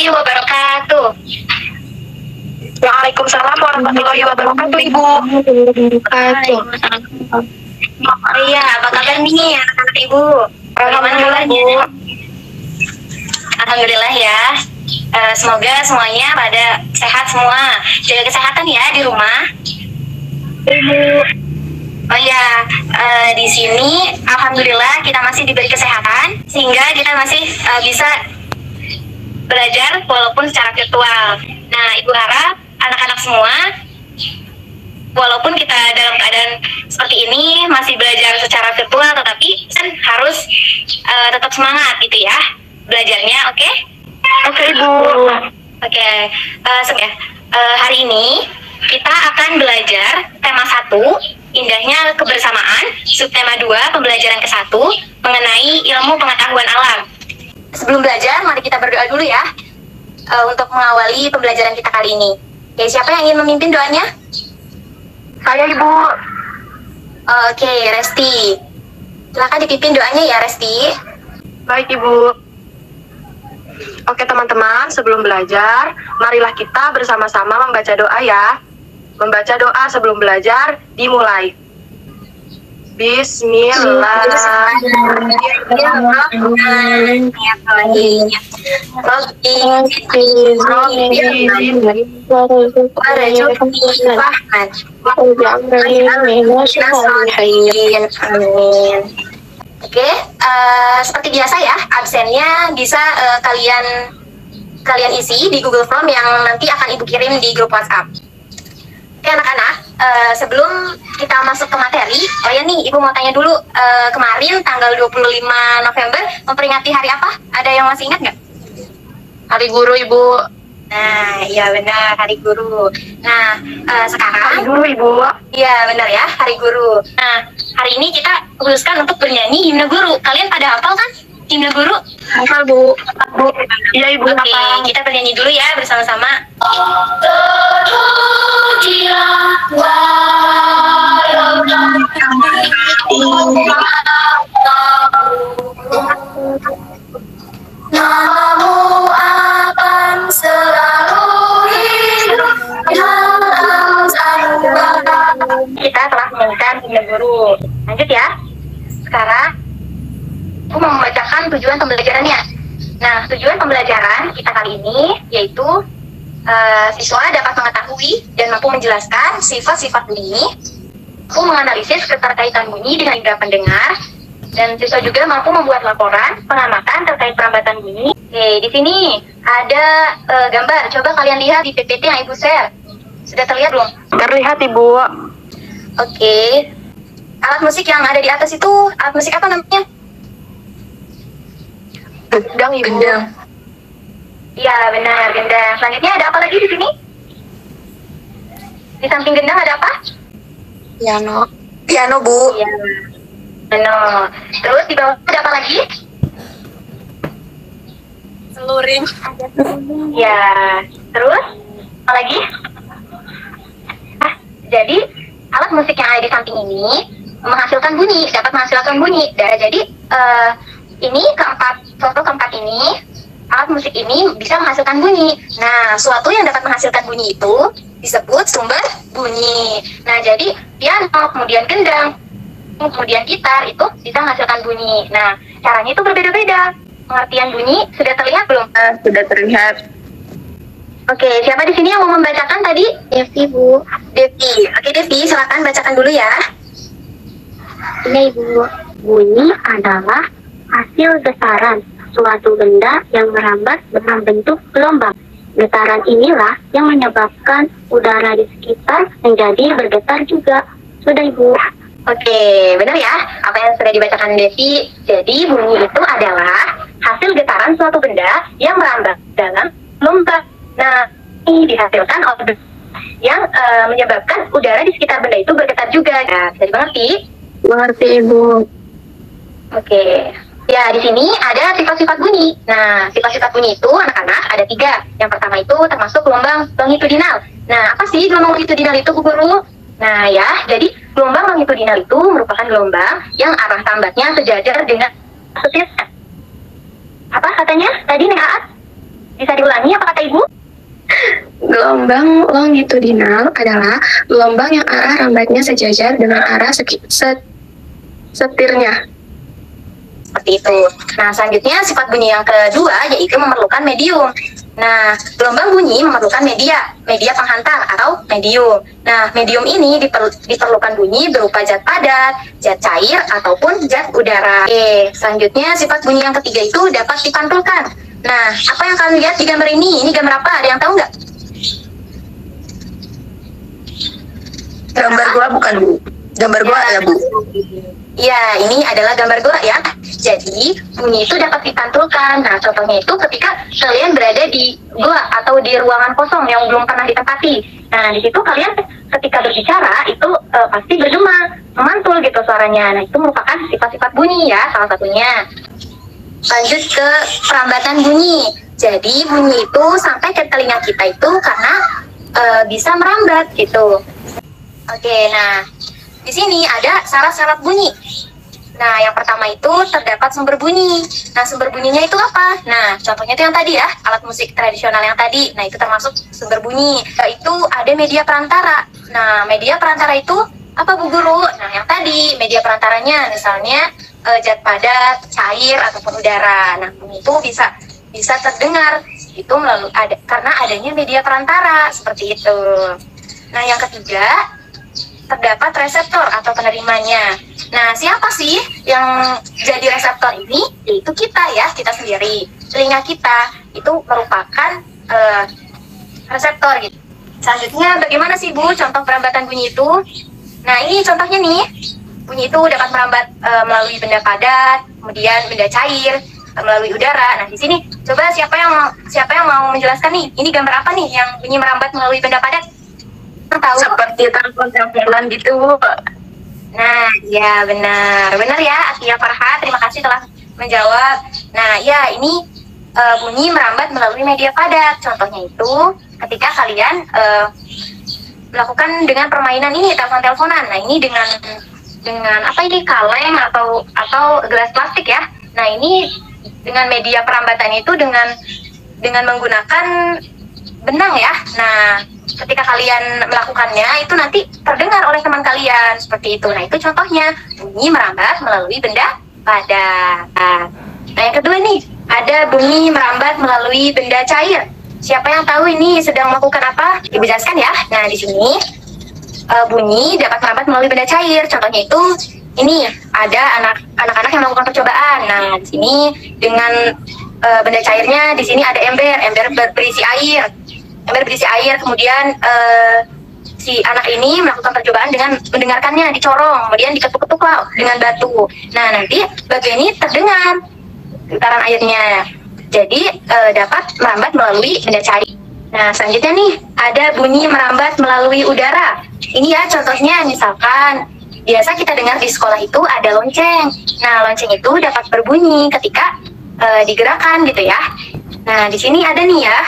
warahmatullahi wabarakatuh. Waalaikumsalam warahmatullahi wabarakatuh, Ibu. Iya, apa kabar nih anak-anak Ibu? Alhamdulillah, Bu. Alhamdulillah ya. Semoga semuanya pada sehat semua. Jaga kesehatan ya di rumah. Ibu. Oh ya, di sini alhamdulillah kita masih diberi kesehatan sehingga kita masih bisa belajar walaupun secara virtual. Nah, Ibu harap anak-anak semua walaupun kita dalam keadaan seperti ini masih belajar secara virtual, tetapi kan harus tetap semangat gitu ya belajarnya, oke? Oke, Ibu. Oke, hari ini kita akan belajar tema 1, indahnya kebersamaan, subtema 2, pembelajaran ke-1, mengenai ilmu pengetahuan alam. Sebelum belajar, mari kita berdoa dulu ya, untuk mengawali pembelajaran kita kali ini. Oke, siapa yang ingin memimpin doanya? Saya, Ibu. Oke, Resti. Silakan dipimpin doanya ya, Resti. Baik, Ibu. Oke, teman-teman, sebelum belajar, marilah kita bersama-sama membaca doa ya. Membaca doa sebelum belajar dimulai. Bismillahirrahmanirrahim. Oke, seperti biasa ya, absennya bisa kalian isi di Google Form yang nanti akan Ibu kirim di grup WhatsApp. Oke anak-anak, sebelum kita masuk ke materi, oh ya nih Ibu mau tanya dulu, kemarin tanggal 25 November memperingati hari apa? Ada yang masih ingat nggak? Hari Guru, Ibu. Nah, iya benar, Hari Guru. Nah, sekarang Hari Guru, Ibu. Iya benar ya, Hari Guru. Nah, hari ini kita khususkan untuk bernyanyi himne guru. Kalian pada hafal kan himne guru? Hafal, Bu. Iya, Ibu. Oke, kita bernyanyi dulu ya bersama-sama. Namamu akan selalu hidup dalam sanubari. Kita telah menyanyikan himne guru. Lanjut ya. Sekarang aku mau membacakan tujuan pembelajarannya. Nah, tujuan pembelajaran kita kali ini yaitu siswa dapat mengetahui dan mampu menjelaskan sifat-sifat bunyi, mampu menganalisis keterkaitan bunyi dengan indera pendengar, dan siswa juga mampu membuat laporan pengamatan terkait perambatan bunyi. Oke, di sini ada gambar. Coba kalian lihat di PPT yang Ibu share. Sudah terlihat belum? Terlihat, Ibu. Oke. Alat musik yang ada di atas itu alat musik apa namanya? Gendang, Ibu. Iya, benar, gendang. Selanjutnya ada apa lagi di sini? Di samping gendang ada apa? Piano. Piano, Bu. Iya. Piano. Terus di bawah ada apa lagi? Seluring. Ya. Terus apa lagi? Jadi alat musik yang ada di samping ini menghasilkan bunyi, dapat menghasilkan bunyi. Jadi ini foto keempat ini, alat musik ini bisa menghasilkan bunyi. Nah, suatu yang dapat menghasilkan bunyi itu disebut sumber bunyi. Nah, jadi piano, kemudian gendang, kemudian gitar itu bisa menghasilkan bunyi. Nah, caranya itu berbeda-beda. Pengertian bunyi sudah terlihat belum? Sudah terlihat. Oke, siapa di sini yang mau membacakan tadi? Devi, Bu. Devi. Oke, Devi, silakan bacakan dulu ya. Ini, Ibu. Bunyi adalah hasil getaran suatu benda yang merambat dalam bentuk gelombang. Getaran inilah yang menyebabkan udara di sekitar menjadi bergetar juga. Sudah, Ibu. Oke, benar ya apa yang sudah dibacakan Devi. Jadi bunyi itu adalah hasil getaran suatu benda yang merambat dalam gelombang. Nah, ini dihasilkan oleh yang menyebabkan udara di sekitar benda itu bergetar juga. Nah, bisa dimengerti? Mengerti, Ibu. Oke. Ya, di sini ada sifat-sifat bunyi. Nah, sifat-sifat bunyi itu anak-anak ada 3. Yang pertama itu termasuk gelombang longitudinal. Nah, apa sih gelombang longitudinal itu, Bu Guru? Nah ya, jadi gelombang longitudinal itu merupakan gelombang yang arah tambatnya sejajar dengan setirnya. Apa katanya tadi Neng Aat? Bisa diulangi apa kata Ibu? Gelombang longitudinal adalah gelombang yang arah rambatnya sejajar dengan arah setirnya. Seperti itu. Nah, selanjutnya sifat bunyi yang kedua yaitu memerlukan medium. Nah, gelombang bunyi memerlukan media penghantar atau medium. Nah, medium ini diperlukan bunyi berupa zat padat, zat cair, ataupun zat udara. Oke, selanjutnya sifat bunyi yang ketiga itu dapat dipantulkan. Nah, apa yang kalian lihat di gambar ini? Ini gambar apa? Ada yang tahu nggak? Gambar gua bukan, Bu. Gambar gua ya, Bu. Ya, ini adalah gambar gua ya. Jadi, bunyi itu dapat dipantulkan. Nah, contohnya itu ketika kalian berada di gua atau di ruangan kosong yang belum pernah ditempati. Nah, di situ kalian ketika berbicara itu pasti bergema, memantul gitu suaranya. Nah, itu merupakan sifat-sifat bunyi ya, salah satunya. Lanjut ke perambatan bunyi. Jadi, bunyi itu sampai ke telinga kita itu karena bisa merambat gitu. Oke, nah di sini ada syarat-syarat bunyi. Nah, yang pertama itu terdapat sumber bunyi. Nah, sumber bunyinya itu apa? Nah, contohnya itu yang tadi ya, alat musik tradisional yang tadi. Nah, itu termasuk sumber bunyi. Itu ada media perantara. Nah, media perantara itu apa, Bu Guru? Nah, yang tadi media perantaranya misalnya zat padat, cair ataupun udara. Nah, bunyi itu bisa terdengar itu melalui karena adanya media perantara seperti itu. Nah, yang ketiga terdapat reseptor atau penerimanya. Nah, siapa sih yang jadi reseptor ini? Yaitu kita sendiri. Telinga kita itu merupakan reseptor gitu. Selanjutnya, bagaimana sih Bu contoh perambatan bunyi itu? Nah, ini contohnya nih. Bunyi itu dapat merambat melalui benda padat, kemudian benda cair, melalui udara. Nah, di sini coba siapa yang mau menjelaskan nih? Ini gambar apa nih yang bunyi merambat melalui benda padat? Tahu? Seperti telepon-teleponan gitu, Bu. Nah, ya benar ya, Atia Farha. Terima kasih telah menjawab. Nah, ya ini bunyi merambat melalui media padat. Contohnya itu ketika kalian melakukan dengan permainan ini telepon-teleponan. Nah, ini dengan apa ini, kaleng atau gelas plastik ya. Nah, ini dengan media perambatan itu dengan menggunakan benang ya. Nah, ketika kalian melakukannya itu nanti terdengar oleh teman kalian seperti itu. Nah, itu contohnya bunyi merambat melalui benda padat. Nah, yang kedua nih, ada bunyi merambat melalui benda cair. Siapa yang tahu ini sedang melakukan apa? Dijelaskan ya. Nah, di sini bunyi dapat merambat melalui benda cair. Contohnya itu ini ada anak-anak yang melakukan percobaan. Nah, di sini dengan benda cairnya di sini ada ember berisi air. Kemudian si anak ini melakukan percobaan dengan mendengarkannya dicorong, kemudian diketuk-ketuk lah dengan batu. Nah, nanti bagian ini terdengar getaran airnya. Jadi dapat merambat melalui benda cair. Nah, selanjutnya nih ada bunyi merambat melalui udara. Ini ya contohnya, misalkan biasa kita dengar di sekolah itu ada lonceng. Nah, lonceng itu dapat berbunyi ketika digerakkan gitu ya. Nah, di sini ada nih ya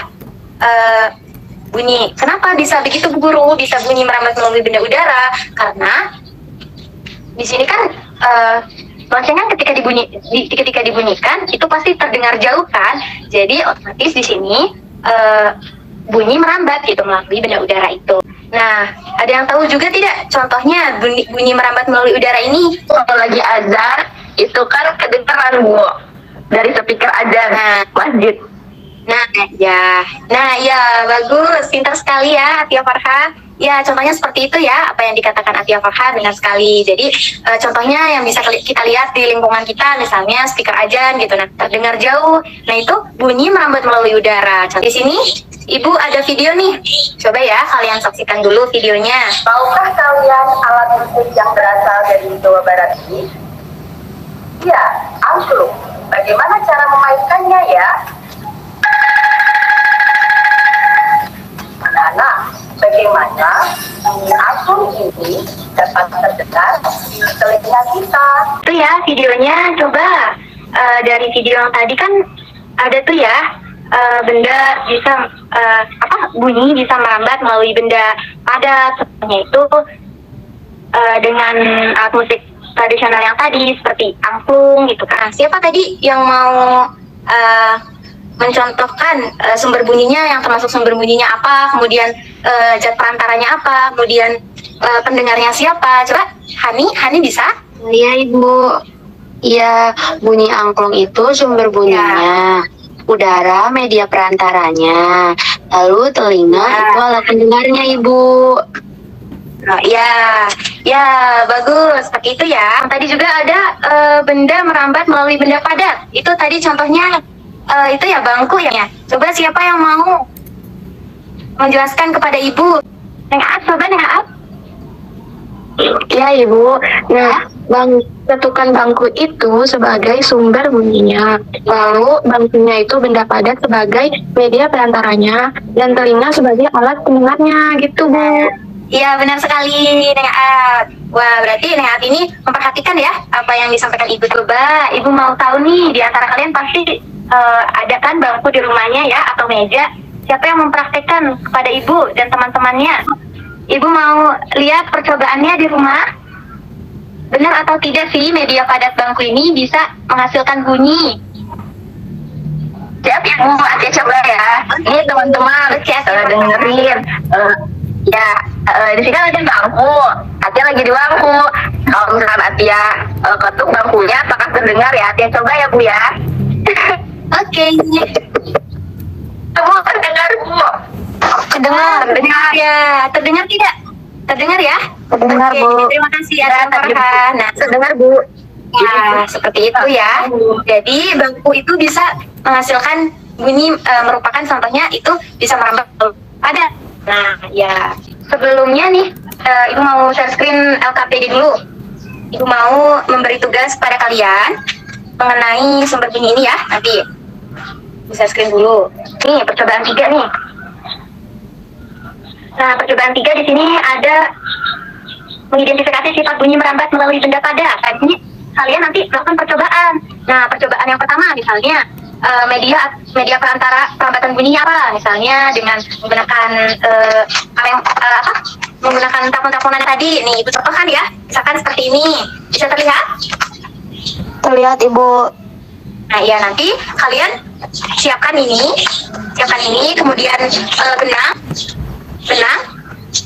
bunyi. Kenapa bisa begitu, Bu Guru? Bisa bunyi merambat melalui benda udara? Karena di sini kan lonceng kan ketika dibunyikan itu pasti terdengar jauh kan? Jadi otomatis di sini bunyi merambat gitu melalui benda udara itu. Nah, ada yang tahu juga tidak contohnya bunyi merambat melalui udara ini? Kalau lagi azan itu kan kedengeran, Bu, dari speaker azan masjid. Nah ya bagus, pintar sekali ya Atia Farha. Ya, contohnya seperti itu ya, apa yang dikatakan Atia Farha benar sekali. Jadi contohnya yang bisa kita lihat di lingkungan kita, misalnya speaker ajan gitu, nah terdengar jauh. Nah, itu bunyi merambat melalui udara. Di sini Ibu ada video nih, coba ya kalian saksikan dulu videonya. Maukah kalian alat musik yang berasal dari Jawa Barat ini? Ya, angklung. Bagaimana cara memainkannya ya? Anak-anak, bagaimana bunyi angklung ini dapat terdengar di telinga kita? Itu ya videonya, coba dari video yang tadi kan ada tuh ya benda bisa bunyi bisa merambat melalui benda padat, sepertinya itu dengan alat musik tradisional yang tadi seperti angklung gitu kan. Siapa tadi yang mau mencontohkan sumber bunyinya, yang termasuk sumber bunyinya apa, kemudian zat perantaranya apa, kemudian pendengarnya siapa. Coba Hani bisa? Iya Ibu. Iya, bunyi angklung itu sumber bunyinya. Udara media perantaranya. Lalu telinga itu alat pendengarnya Ibu. Oh, ya bagus, seperti itu ya. Tadi juga ada benda merambat melalui benda padat. Itu tadi contohnya itu ya bangku ya. Coba siapa yang mau menjelaskan kepada Ibu? Neng Aap, coba Neng Aap. Iya Ibu. Nah, ketukan bangku itu sebagai sumber bunyinya. Lalu bangkunya itu benda padat sebagai media perantaranya dan telinga sebagai alat pendengarnya gitu Bu. Iya benar sekali Neng Aap. Wah berarti Neng Aap ini memperhatikan ya apa yang disampaikan Ibu. Coba Ibu mau tahu nih, di antara kalian pasti ada kan bangku di rumahnya ya atau meja. Siapa yang mempraktekkan kepada Ibu dan teman-temannya? Ibu mau lihat percobaannya di rumah? Benar atau tidak sih media padat bangku ini bisa menghasilkan bunyi? Siap ya, Atia coba ya. Ini teman-teman, dengerin. Ya, di sini ada bangku. Atia lagi di bangku. Kalau misalkan Atia ketuk bangkunya, apakah terdengar ya? Atia coba ya Bu ya. Oke. Bu, terdengar Bu. Terdengar ya. Terdengar tidak? Terdengar ya? Terdengar Oke, Bu. terima kasih ya Farhan. Nah, Terdengar Bu. ya, seperti itu ya. Jadi bangku itu bisa menghasilkan bunyi, merupakan contohnya itu bisa merambat pada. Nah, ya sebelumnya nih, Ibu mau share screen LKPD dulu. Ibu mau memberi tugas pada kalian mengenai sumber bunyi ini ya. Nanti bisa screen dulu. Nih percobaan 3 nih. Nah, percobaan 3 di sini ada mengidentifikasi sifat bunyi merambat melalui benda padat. Nah, di sini kalian nanti melakukan percobaan. Nah, percobaan yang pertama misalnya media perantara perambatan bunyinya apa? Misalnya dengan menggunakan menggunakan telepon-teleponan tadi. Nih, Ibu contohkan ya. Misalkan seperti ini. Bisa terlihat? Terlihat Ibu. Nah, ya nanti kalian siapkan ini, kemudian benang.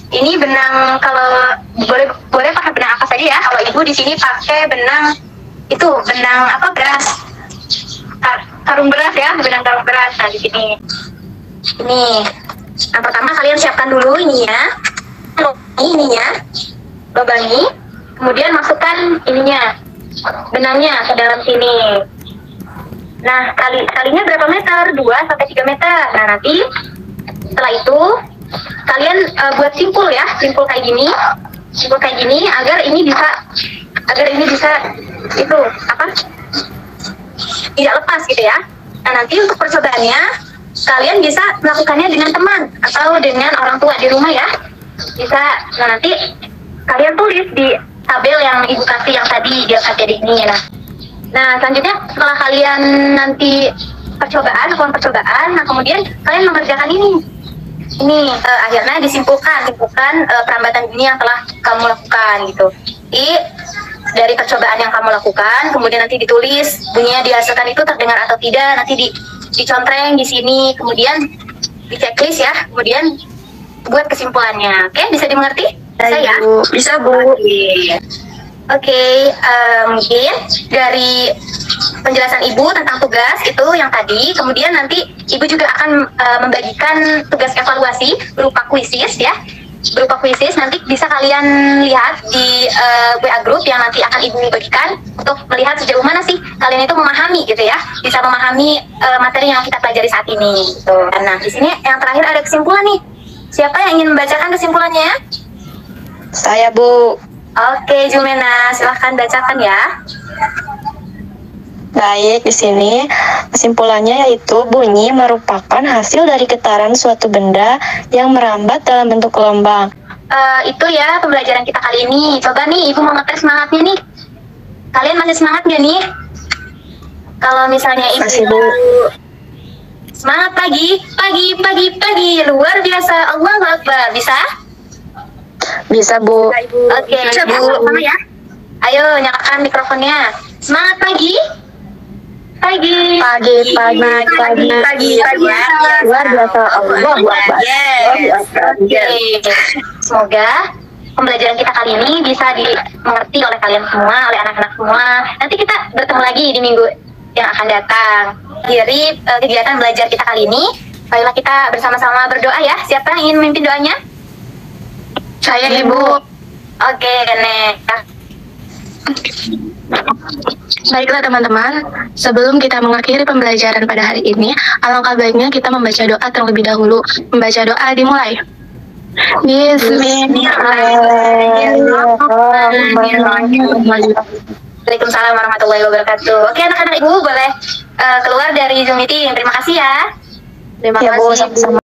Ini benang, kalau boleh pakai benang apa saja ya. Kalau Ibu di sini pakai benang beras, karung beras ya, benang karung beras. Nah di sini, ini yang pertama kalian siapkan dulu ininya, lubangi, kemudian masukkan benangnya ke dalam sini. Nah kalinya berapa meter? 2 sampai 3 meter. Nah nanti setelah itu kalian buat simpul kayak gini agar ini bisa itu tidak lepas gitu ya. Nah nanti untuk percobaannya kalian bisa melakukannya dengan teman atau dengan orang tua di rumah ya, bisa. Nah nanti kalian tulis di tabel yang Ibu kasih yang tadi dia kasih di ini. Nah selanjutnya setelah kalian nanti melakukan percobaan, nah kemudian kalian mengerjakan ini akhirnya disimpulkan perambatan bunyi yang telah kamu lakukan gitu. Dari percobaan yang kamu lakukan, kemudian nanti ditulis bunyinya dihasilkan itu terdengar atau tidak, nanti dicontreng di sini, kemudian di checklist ya, kemudian buat kesimpulannya. Oke, bisa dimengerti? Bisa ya? Bisa Bu. Oke, mungkin dari penjelasan Ibu tentang tugas itu yang tadi, kemudian nanti Ibu juga akan membagikan tugas evaluasi berupa kuisis ya. Berupa kuisis nanti bisa kalian lihat di WA group yang nanti akan Ibu bagikan untuk melihat sejauh mana sih kalian itu memahami gitu ya, bisa memahami materi yang kita pelajari saat ini. Gitu. Nah, di sini yang terakhir ada kesimpulan nih. Siapa yang ingin membacakan kesimpulannya? Saya Bu. Oke, Jumena, silahkan bacakan ya. Baik, di sini kesimpulannya yaitu bunyi merupakan hasil dari getaran suatu benda yang merambat dalam bentuk gelombang. Itu ya pembelajaran kita kali ini. Coba nih Ibu mau ngetes semangatnya nih. Kalian masih semangat gak nih? Kalau misalnya Ibu Masih, Bu. Semangat pagi, luar biasa, Allahu Akbar. Bisa? Bisa Bu. Oke, sama ya. Ayo nyalakan mikrofonnya. Semangat pagi. Pagi. Pagi. Luar biasa. Semoga pembelajaran kita kali ini bisa dimengerti oleh kalian semua, oleh anak-anak semua. Nanti kita bertemu lagi di minggu yang akan datang. Akhiri kegiatan belajar kita kali ini. Baiklah, kita bersama-sama berdoa ya. Siapa yang ingin memimpin doanya? Saya Ibu. Oke, Nek. Baiklah teman-teman, sebelum kita mengakhiri pembelajaran pada hari ini, alangkah baiknya kita membaca doa terlebih dahulu. Membaca doa dimulai. Bismillahirrahmanirrahim. Waalaikumsalam warahmatullahi wabarakatuh. Oke, anak-anak Ibu boleh keluar dari Zoom meeting. Terima kasih ya. Terima kasih.